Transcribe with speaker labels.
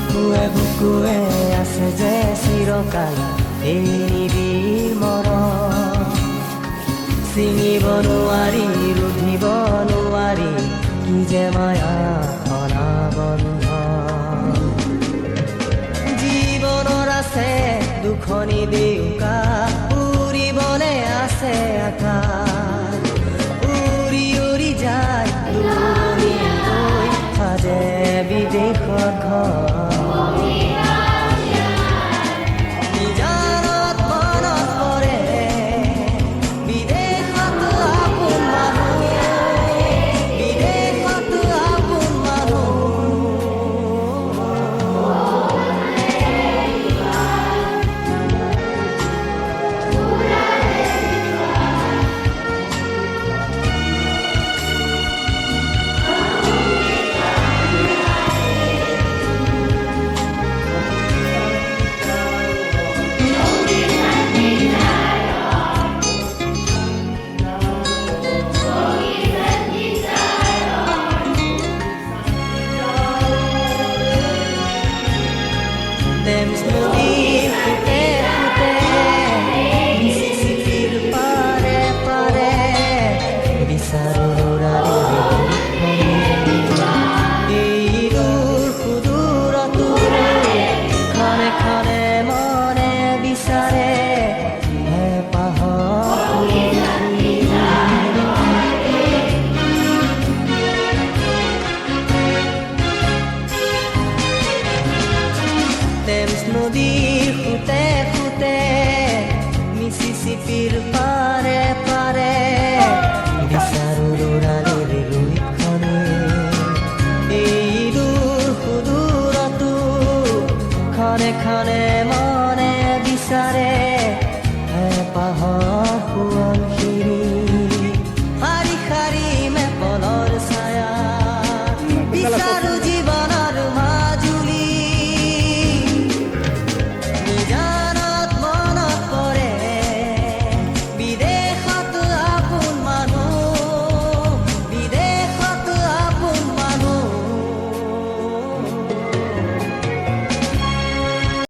Speaker 1: বুকুৱে বুকুৱে আছে যে চিৰকাল এই নিবিড় মৰম, চিঙিব নোৱাৰি ৰুধিব নোৱাৰি কি যে মায়া অনাবন্ধন। জীৱনৰ আছে দুখনি দেউকা, উৰিবলে আছে আকাশ, উৰি উৰি যায় দূৰণিলৈ সাজে বিদেশত ঘৰ। Thames নদীৰ ফুটে ফুটে মিছিছিপিৰ পাৰে পাৰে, বিচাৰো এই দূৰ সুদূৰতো ক্ষণে ক্ষণে মনে বিচাৰে টেমছ নদীৰ ফুটে ফুটে মিছিছিপিৰ